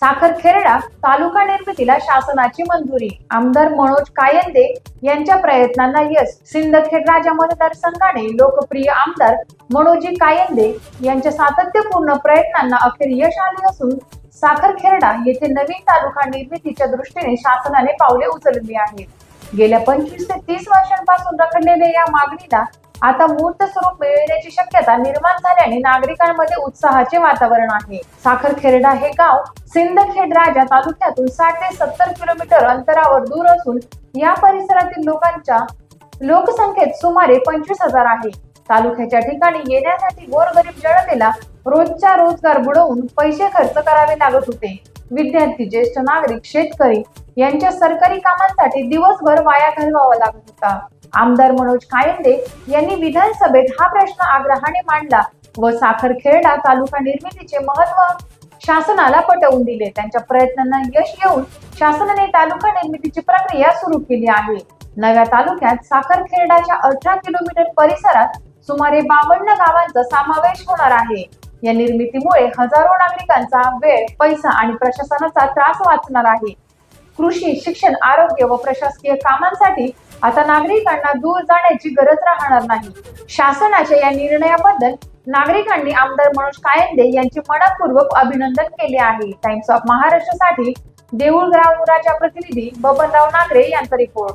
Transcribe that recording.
साखरखेर्डा तालुका निर्मितीला शासनाची मंजुरी. आमदार मनोज कायंदे यांच्या प्रयत्नांना यश. सिंदखेड राजा मतदारसंघाने लोकप्रिय आमदार मनोजी कायंदे यांच्या सातत्यपूर्ण प्रयत्नांना अखेर यश आले असून साखरखेर्डा येथे नवीन तालुका निर्मितीच्या दृष्टीने शासनाने पावले उचलली आहेत. गेल्या 25 ते 30 वर्षांपासून रखडलेल्या या मागणीला आता मूर्त स्वरूप मिळण्याची शक्यता निर्माण झाल्याने नागरिकांमध्ये उत्साहाचे वातावरण आहे. साखरखेर्डा हे गाव सिंदखेड राजा तालुक्यातून 60 ते 70 किलोमीटर अंतरावर दूर असून या परिसरातील लोकांच्या लोकसंख्येत सुमारे 25,000 आहे. तालुक्याच्या ठिकाणी येण्यासाठी गोरगरीब जनतेला रोजचा रोजगार बुडवून पैसे खर्च करावे लागत होते. विद्यार्थी, ज्येष्ठ नागरिक, शेतकरी यांच्या सरकारी कामांसाठी दिवसभर वाया घालवावा लागत होता. आमदार मनोज कायंदे यांनी विधानसभेत हा प्रश्न आग्रहाने मांडला व साखरखेर्डा तालुका निर्मितीचे महत्त्व शासनाला पटवून दिले. त्यांच्या प्रयत्नांना यश येऊन शासनाने तालुका निर्मितीची प्रक्रिया सुरू केली आहे. नव्या तालुक्यात साखरखेर्डाच्या 18 किलोमीटर परिसरात सुमारे 52 गावांचा समावेश होणार आहे. या निर्मितीमुळे हजारो नागरिकांचा वेळ, पैसा आणि प्रशासनाचा त्रास वाचणार आहे. कृषी, शिक्षण, आरोग्य व प्रशासकीय कामांसाठी आता नागरिकांना दूर जाण्याची गरज राहणार नाही. शासनाच्या या निर्णयाबद्दल नागरिकांनी आमदार मनोज कायंदे यांचे मनपूर्वक अभिनंदन केले आहे. टाइम्स ऑफ महाराष्ट्रसाठी देऊळगाव राजा प्रतिनिधी बबनराव नागरे यांचा रिपोर्ट.